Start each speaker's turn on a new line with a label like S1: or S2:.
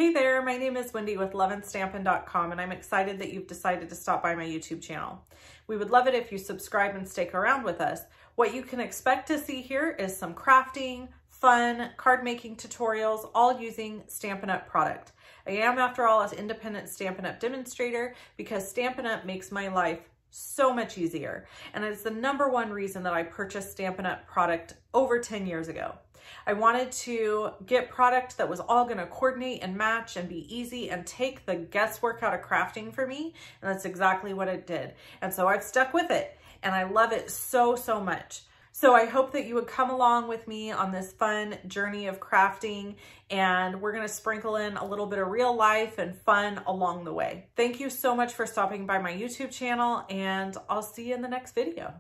S1: Hey there, my name is Wendy with LuvinStampin.com, and I'm excited that you've decided to stop by my YouTube channel. We would love it if you subscribe and stick around with us. What you can expect to see here is some crafting, fun, card making tutorials, all using Stampin UP product. I am, after all, an independent Stampin UP demonstrator because Stampin UP makes my life so much easier. And it's the #1 reason that I purchased Stampin UP product over 10 years ago. I wanted to get product that was all gonna coordinate and match and be easy and take the guesswork out of crafting for me. And that's exactly what it did. And so I've stuck with it and I love it so, so much. So I hope that you would come along with me on this fun journey of crafting, and we're gonna sprinkle in a little bit of real life and fun along the way. Thank you so much for stopping by my YouTube channel, and I'll see you in the next video.